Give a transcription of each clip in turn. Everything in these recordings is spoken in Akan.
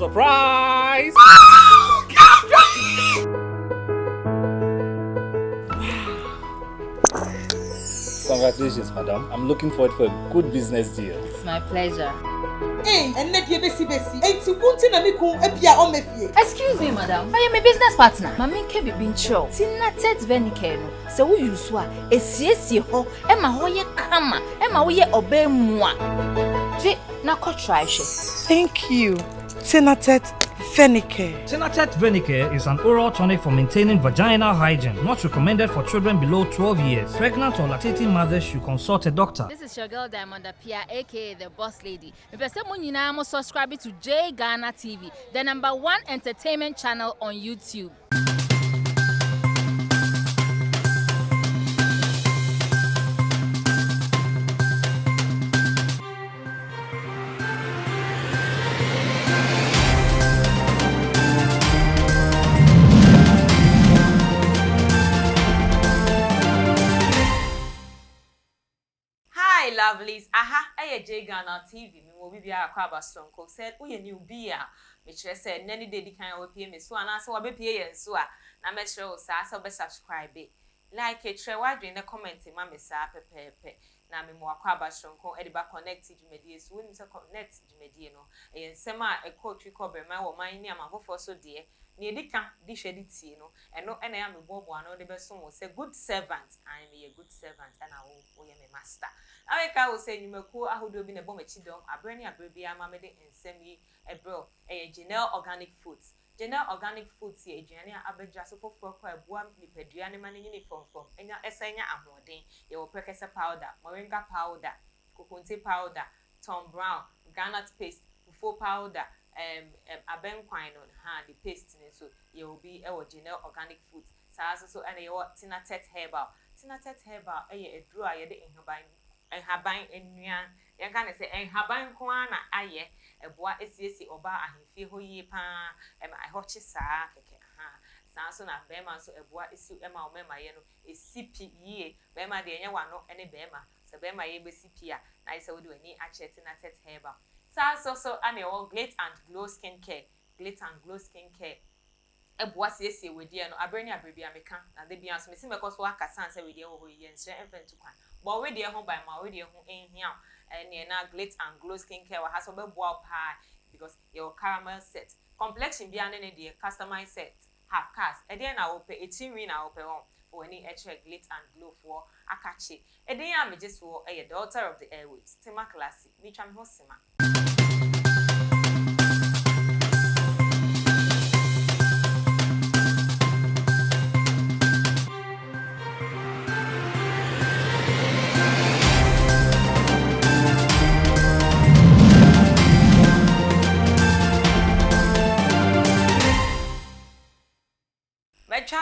Surprise! Congratulations, madam. I'm looking forward for a good business deal. It's my pleasure. Excuse me, madam. I am a business partner. Mami ke bibin cho. Tinatet venike no. Se wo yusu a esiesie ho e ma ho ye kama, e ma wo ye obe mua. Je na ko try she. Thank you. Tinatet Venicare. Tinatet Venicare is an oral tonic for maintaining vaginal hygiene, not recommended for children below 12 years. Pregnant or lactating mothers should consult a doctor. This is your girl Diamond Apia, aka the boss lady. If you subscribe to J Ghana TV, the #1 entertainment channel on YouTube. Lovelies, J Ghana TV. Me will be a crab sonko said, "We new beer." Which I said, "Nanny day kind of pay me so and so I be pay and so. Na make sure so be subscribe it. Like it, share what in the comment, mammy sa pepe. Na me mo crab sonko ediba connected media so we say connect media no. E sema e coach recover my wo man near my for so dear. Near the can dish edit no, and no, and I am a bobo and all the best one will say, good servant, I am a good servant, and I will be a master. I will say, you may call I would have been a bomb chidom, a brandy, a baby, a mammy, and semi, a bro, a Janelle organic foods. Janelle organic foods, a Jania Abejaso for a one, the pediani man in uniform from, and your essayna amodin, your precursor powder, moringa powder, coconut powder, Tom Brown, granite paste, full powder. Abenquine on hand the paste so you will be a Janelle organic food. So and you Tinatet herbal. Tinatet herbal a draw ye in her buying in yan. You can say and her buying kwana aye a boy is yes oba and he feel ye pan and I hotch sa Sanson and Bema so a boy is Emma Mema yeno is CP ye Bema de one no any Bema so Bema ye be CP nice would do any actually Tinatet herbal. So and all Glit and Glow skincare. Glit and Glow skincare. A boss yes, with dear no, I bring a baby American, and they be answer me because work as answer with your whole year and strength to one. But with dear home by my radio who ain't here, and near now Glit and Glow skincare has a bow pie because your caramel set. Complexion beyond any dear customized set. Half cast. And then I will pay 18 ring I will pay on for any extra Glit and Glow for a catchy. And then I'm just for a daughter of the airways, Tima Classic, which I'm Hosima.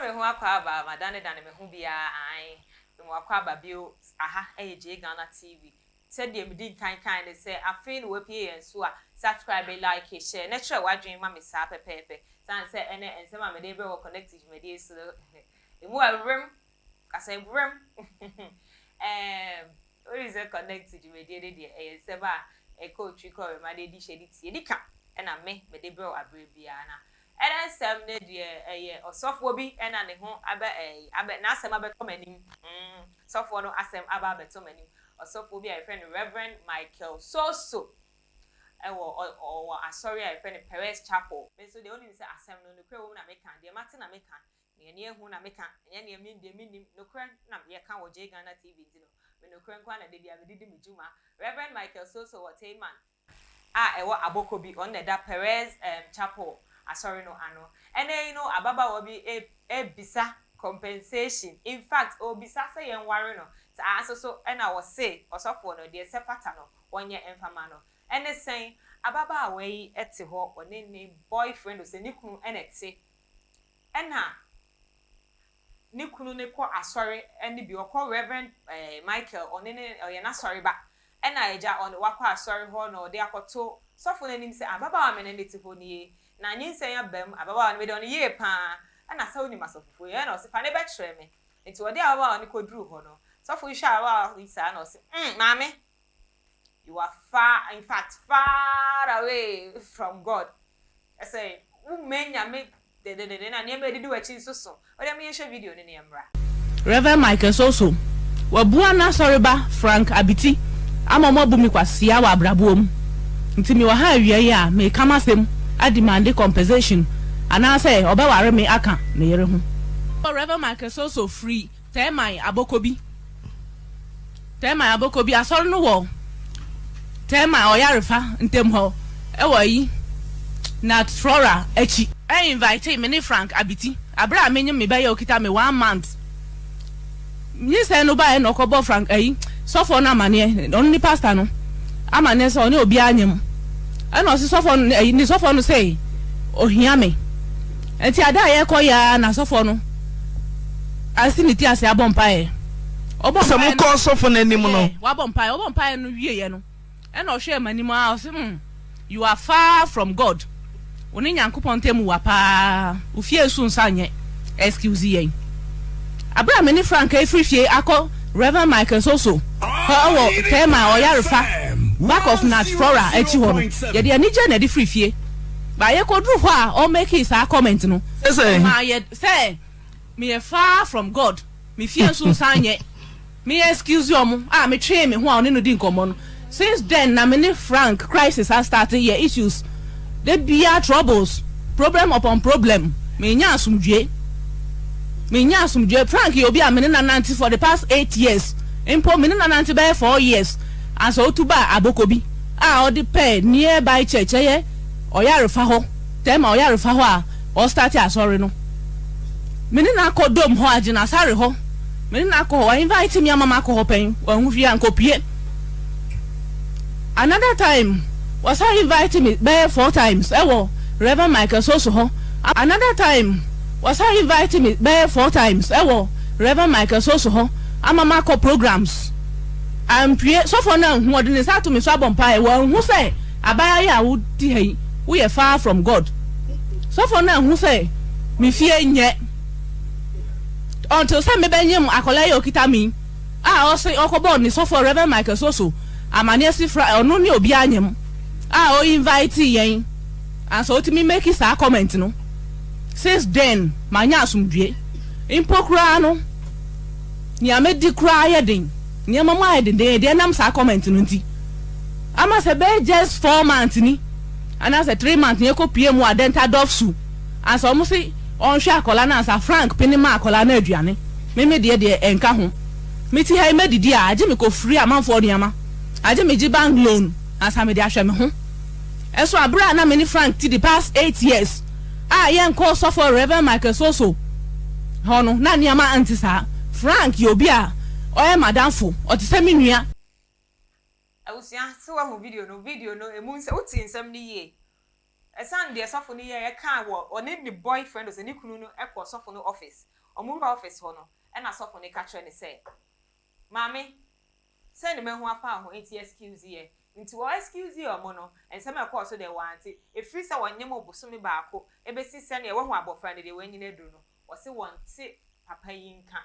Me who akwa madane dane me hu bia an me who akwa bio J Ghana TV said dem din kan they say afin we pay and so subscribe like share natural wadwen ma me sa pepepe san say ene ense ma me dey be connected me dey so e mu awrem ka say brem what is it connected me dey e se ba e coach ko ma dey di shedi tie di ka na me dey be abre bia na and some ne de or software bi na ne ho abe na asem abeto manim software no asem aba abeto manim or software bi a friend Reverend Michael so or Asare a friend Perez Chapel me so the only say asem no kra wo na meka de mate na meka ne hu na meka ne mi de minim no kra na ye ka wo J Ghana TV no me no kra kwa na de bia me didi mi juma Reverend Michael so what a man ewo aboko bi on the Perez Chapel Asare no ano and then ababa will be a bisa compensation. In fact bisa say yen ware no so and I was say also for no de sepata no 1 year enfama no and they saying ababa we ete ho one boyfriend say ni kunu enete ena ni kunu ne ko Asare and bi okọ Reverend Michael on ne ye na sorry ba ena eja on wakọ Asare ho no de akoto so for nanim say ababa wa menete ho ni na nyinsen ya bam ababa no me don ye pa ana sa oni masofofo ye na o se fa ne be kire me enti wo de ababa oni koduru ho no so for isha ababa isa na o se mama you are far in fact far away from God I say, menya me de na near me do a chin so. Or I mean, share video in the Emra. Reverend Michael Soso. Wabuana Soriba Frank Abiti. Ama mobumi kwa siya wa abrabuom. Nti mi wa ha awie ya me kama sem a demand compensation. Ana say obeware me aka na yere ho. Reverend Michael Soso free. Temai abokobi. Temai abokobi asori no wo. Temai oyarefa ntem ho. E wo yi. Na Flora echi. I invite me ni Frank Abiti. Abra amenyem me ba ya okita me 1 month. Ni say no ba e no kobo Frank so for na mane only pastor no amane so oni obi anyem e no so for ni so for no say ohia me enti ada ye koya na so for no asiniti ase abompa obo so mo ko so for na nim no wa bompa no wie ye no e no hwe manim a so you are far from God oni nyankopon temu wa pa ufie su nsanye excuse ye abra me ni Frank efrifie akọ Reverend Michael Soso how tema oyarefa back of Nat Flora echi ho ye de ani je na de frifie ba ye kodru ho a o make his comment no ma ye say me far from God me fie so nsanye me excuse you me twe me ho a oni no di nkomo no since then na me ni Frank crisis has started here issues there be troubles problem upon problem me nya asumdwe Frank obi a me na nanti for the past 8 years impo me na nanti by 4 years and so to ba abokobi o de pair nearby church ye oyarefa ho tema oyarefa ho a o start Asare no me na akodom ho Agyin Asare ho me na akọ invite me mama akọ ho pen wan hu fia nkopie another time was I invite me by 4 times wo Reverend Michael Soso ho another time was I inviting me by 4 times Reverend Michael Soso ho amama ko programs pray so for now who dey start to me so abompa who say abaya ya wo di hai we are far from God so for now who say me fie nye until say me benyem akola ya okita mi o say okobo ni so for Reverend Michael Soso amane si fra ono ni obi anyem o invite yen and so to me make his comment no since then manya asumdwe impokra no ni amedi kra yedin ni mama yedin de nam sa comment no nti ama se be just 4 months ni ana se 3 months ni ekopie mu adenta dofsu and so mo si on hwe akola na sa Frank pinima akola na aduane me de enka ho meti ha medidi a age me ko free amanfo niama age me gi bank loan asa me de ahwe me ho eso abra na me ni Frank ti the past 8 years yen call so for Reverend Michael Soso hono na niama antisa Frank yobi a oye madamfo o te se menua awusia se wa ho video no emu nse uti nsem ni ye esan de sofo ni ye ka wo oni ni boyfriend o se ni kunu no ekọ sofo no office omumba office ho no e na sofo ni ka kire ni se mami se ni me ho afa ho enti excuse ye nti wo excuse you omo no ensem ekọ so de wanti efri se wonyem obusumi baako ebesi se na e wo ho abofra ne de wanyina du no wo se wonte papa yinka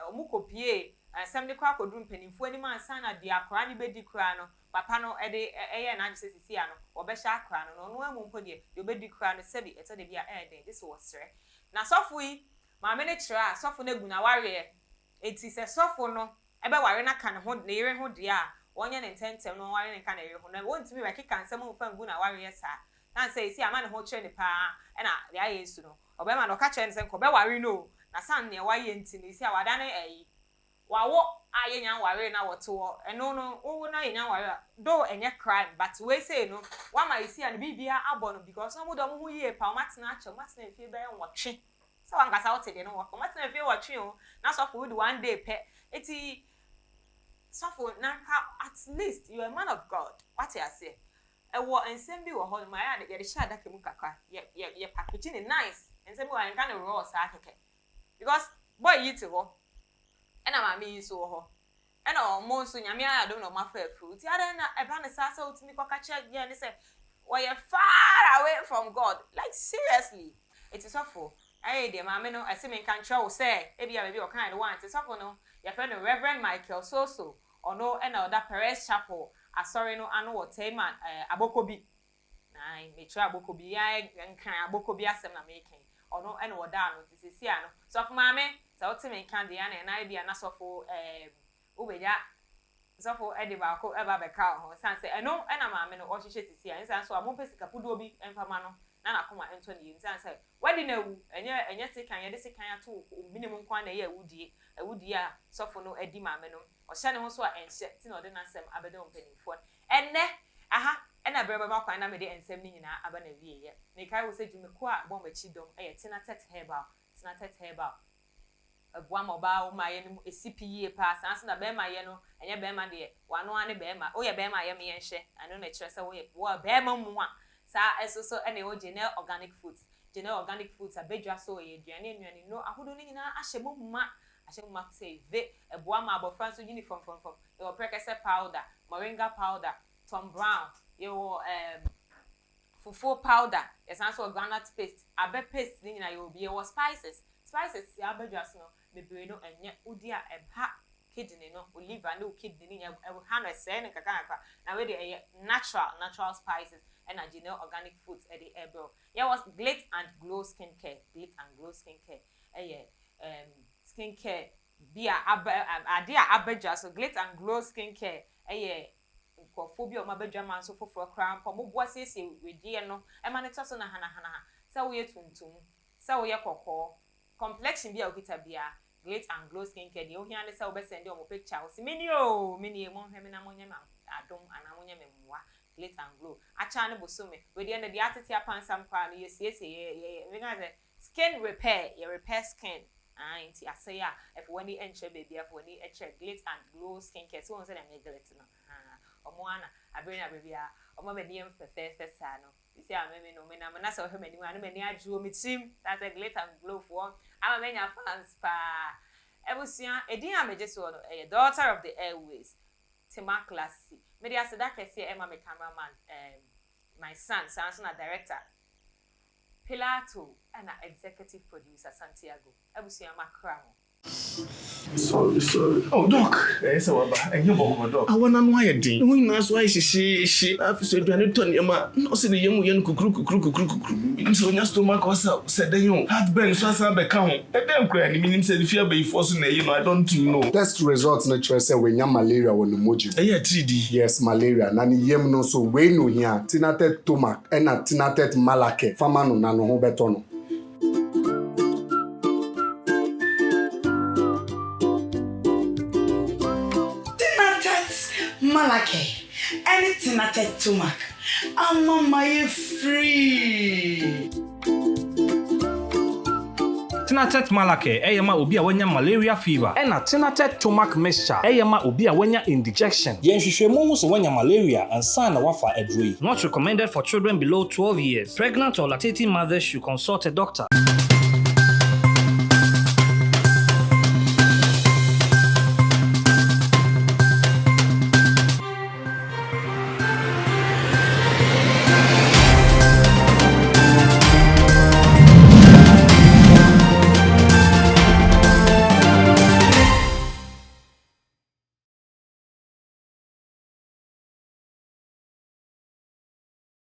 omukopie ensem ne kwa kodru mpanimfu ani mansa na de akora ne bedi kura no papa no ede eye na agye sisi ano wo be sha akora no no amu mpo de yo bedi kura no sebi eto de bia ede this was sere na sofo yi ma me ne kira sofo na guna ware eti se sofo no ebe ware na kan ho ne yere ho de a wonye ne ntentem no ware ne kan na yere ho na wontimi we keka nsem ho fa guna ware ye sa na say isi ama ne ho kire ne pa e na de aye su no obe ma no ka kire ne se ko be ware no na san ne waye ntini isi awada ne wawo aye nyan ware na woto eno no wo na ye nyan ware do enye crime but we say no wa ma isi an bibia abo no because no mudo mo hu ye pa matena ache matena efie be nwotwe so wankasa wote de no wo matena efie wotwe o na so for 1 day pe eti so for na at least you are a man of God what you say ewo ensem bi wo ho ma ya de sha adaka mu kakra ye package ni nice ensem bi wa nka no raw sa keke because boy yiti ho ena ma mi so ho ena o mo so nyame ayado no ma fa fruit ya na eba ne sa utimi kwakacha ye ne say we are far away from God like seriously it is awful aye de ma me no ase me kan twa wo say e bia be o kan one it is awful no your friend Reverend Michael Soso ono ena oda Perez Chapel Asare no ano wo tema abokobi na I me try aboko bi ya nkan aboko bi asem na making ono ene woda no tisisi ano so for mame so wote me kan de ya na idea na so for ubeja so for edi ba ko eba be ka ho sanse eno ena mame no o hihye tisi ya sanse so amompe sika pudo bi emfama no na na koma ento ne yim sanse wadi na wu enye sekan ye de sekan ato minimum kwan na ye awudie a so for no edi mame no o hye ne ho so a enhye ti na ode na sem abede ompanifo enne aha ena brebe ba kwan na me de ensem ni nyina aba na wie ye me kai wo se dwumeko a bom achi dom Kinaata herbal abua moba wo ma ye no esipie pa sanse na be ma ye no enye be ma de wano ane be ma wo ye be ma ye me yenhye ano na kire se wo ye wo be ma mu a sa eso ene wo general organic foods abedwa so ye aduane no ahodo ni nyina ahye mumma say ve abua ma abofra so uniform from your prekese powder moringa powder Tom Brown your fufu powder yes also granite paste abe paste ni nyina you be your spices ya abedwa so no bebre no enye odi a eba kidney no olive and kidney ni nya ha no se ne kaka na we dey natural spices and general organic foods at the ebro yeah was Glit and Glow skincare skincare bia adia abedwa so Glit and Glow skincare phobia ma bedwa man so foforo kram po mobo asiesie wedie no e ma ne toso na hana sa wo ye tuntum sa wo ye kokko complexion bia okita bia Glit and Glow skincare de ohia ne sa wo be send o mo picture o si mini mo hweme na monye ma adom ana monye memwa Glit and Glow acha ne bosome wedie ne de atete apansam kwa no ye we na skin repair skin inti asaya if wani enche baby if wani enche Glit and Glow skincare so on say na me Glit no omoana abrena bebia omo me niem fefe sa no isi ameme no me na so hwe mani anu mani ajuo me tim that's a Glit and Glow for ama menya fans pa ebusia edin ameje so no daughter of the airways Tema Classy me dia seda kese ema me cameraman my son na director Pilato and executive producer Santiago ebusia makra Sorry. Oh, Doc. Yes, and you walk, Doc. I want to know why you did. We must why she. I've said, you need to Yama. No, see the young cook. So, your stomach was up. Said the young. Had been so some account. And then crying. Meaning, said if you be forcing, I don't know. Test results natural say when you malaria when emoji. Yeah, 3D. Yes, malaria. Nani yem no so we no here. Kinaata tomac and Kinaata malake. Fama no nano ho betono. Malake, anything at tomac. I'm on my free. Kinaata malake eyema obi a wanya malaria fever ena Kinaata tomac mixture eyema obi a wanya indigestion yen hwehwemu hu so wanya malaria and sign na wafa adroi not recommended for children below 12 years. Pregnant or lactating mothers should consult a doctor.